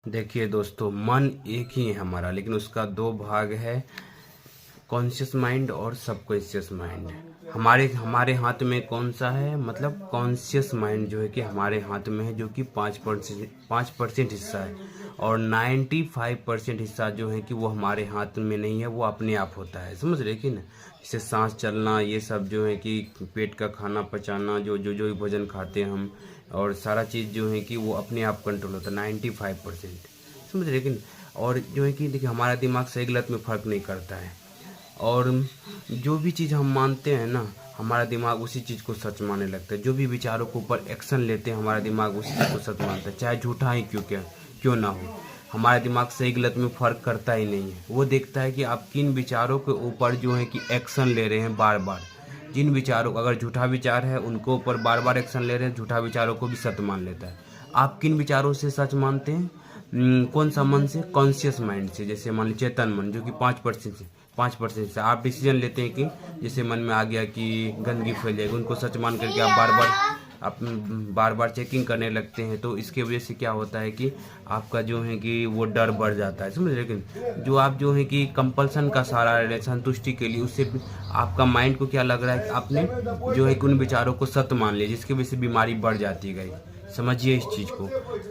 देखिए दोस्तों, मन एक ही है हमारा, लेकिन उसका दो भाग है, कॉन्शियस माइंड और सबकॉन्शियस माइंड। हमारे हमारे हाथ में कौन सा है, मतलब कॉन्शियस माइंड जो है कि हमारे हाथ में है, जो कि 5% हिस्सा है, और 95% हिस्सा जो है कि वो हमारे हाथ में नहीं है, वो अपने आप होता है। समझ रहे कि ना? जैसे सांस चलना, ये सब जो है कि पेट का खाना पचाना, जो भोजन खाते हैं हम, और सारा चीज़ जो है कि वो अपने आप कंट्रोल होता है 95%। समझ रहे कि नहीं? और जो है कि देखिए, हमारा दिमाग सही गलत में फ़र्क नहीं करता है, और जो भी चीज़ हम मानते हैं ना, हमारा दिमाग उसी चीज़ को सच मानने लगता है। जो भी विचारों के ऊपर एक्शन लेते हैं, हमारा दिमाग उसी चीज़ को सच मानता है, चाहे झूठा ही क्यों ना हो। हमारा दिमाग सही गलत में फ़र्क करता ही नहीं है। वो देखता है कि आप किन विचारों के ऊपर जो है कि एक्शन ले रहे हैं बार बार। जिन विचारों, अगर झूठा विचार है, उनको ऊपर बार बार एक्शन ले रहे हैं, झूठा विचारों को भी सत्य मान लेता है। आप किन विचारों से सच मानते हैं? कौन सा मन से? कॉन्शियस माइंड से। जैसे मान लीजिए चेतन मन, जो कि 5% से आप डिसीजन लेते हैं कि जैसे मन में आ गया कि गंदगी फैल जाएगी, उनको सच मान करके आप बार बार चेकिंग करने लगते हैं। तो इसके वजह से क्या होता है कि आपका जो है कि वो डर बढ़ जाता है। समझ रहे? लेकिन जो आप जो है कि कंपल्सन का सहारा ले रहे हैं संतुष्टि के लिए, उससे आपका माइंड को क्या लग रहा है कि आपने जो है कि उन विचारों को सत्य मान लिया, जिसकी वजह से बीमारी बढ़ जाती गई। समझिए इस चीज़ को।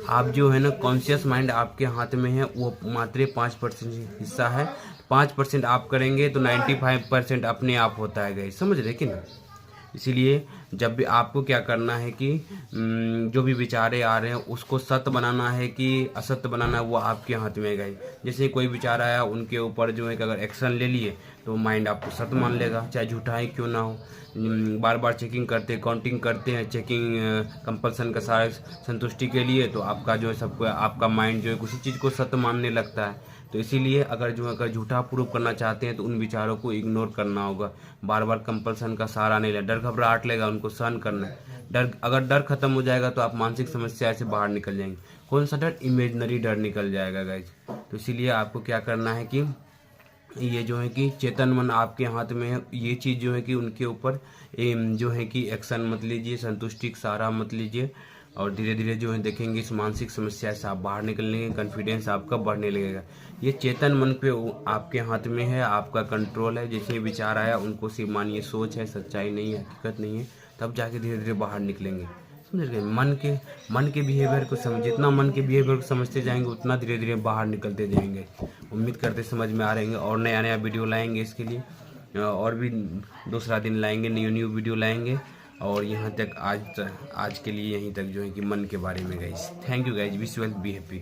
आप जो है ना, कॉन्शियस माइंड आपके हाथ में है, वो मात्र 5% हिस्सा है। 5% आप करेंगे तो 95% अपने आप होता है गाइस। समझ रहे कि ना? इसीलिए जब भी आपको क्या करना है कि जो भी विचारे आ रहे हैं, उसको सत्य बनाना है कि असत्य बनाना है, वो आपके हाथ में है गाइस। जैसे कोई विचार आया, उनके ऊपर जो है कि अगर एक्शन ले लिए, तो माइंड आपको सत्य मान लेगा, चाहे झूठा ही क्यों ना हो। बार बार चेकिंग करते, काउंटिंग करते हैं, चेकिंग कंपल्सन का सारा संतुष्टि के लिए, तो आपका जो है सबको, आपका माइंड जो है उसी चीज़ को सत्य मानने लगता है। तो इसीलिए अगर झूठा प्रूव करना चाहते हैं, तो उन विचारों को इग्नोर करना होगा। बार बार कंपल्सन का सहारा नहीं लेना, डर घबराहट लेगा, उनको सहन करना है। अगर डर खत्म हो जाएगा, तो आप मानसिक समस्या से बाहर निकल जाएंगे। कौन सा डर? इमेजिनरी डर निकल जाएगा गाइज। तो इसीलिए आपको क्या करना है कि ये जो है कि चेतन मन आपके हाथ में है, ये चीज़ जो है कि उनके ऊपर जो है कि एक्शन मत लीजिए, संतुष्टि का सहारा मत लीजिए, और धीरे धीरे जो है देखेंगे इस मानसिक समस्या से आप बाहर निकलेंगे, कॉन्फिडेंस आपका बढ़ने लगेगा। ये चेतन मन पे आपके हाथ में है, आपका कंट्रोल है। जैसे विचार आया, उनको सिर्फ मानिए सोच है, सच्चाई नहीं है, हकीकत नहीं है, तब जाके धीरे धीरे बाहर निकलेंगे। समझ गए? मन के बिहेवियर को जितना मन के बिहेवियर को समझते जाएंगे, उतना धीरे धीरे बाहर निकलते जाएंगे। उम्मीद करते समझ में आ रहेंगे, और नया नया वीडियो लाएंगे इसके लिए, और भी दूसरा दिन लाएंगे, न्यू वीडियो लाएंगे। और यहाँ तक आज के लिए यहीं तक जो है कि मन के बारे में guys. Thank you guys, wish you well, be happy.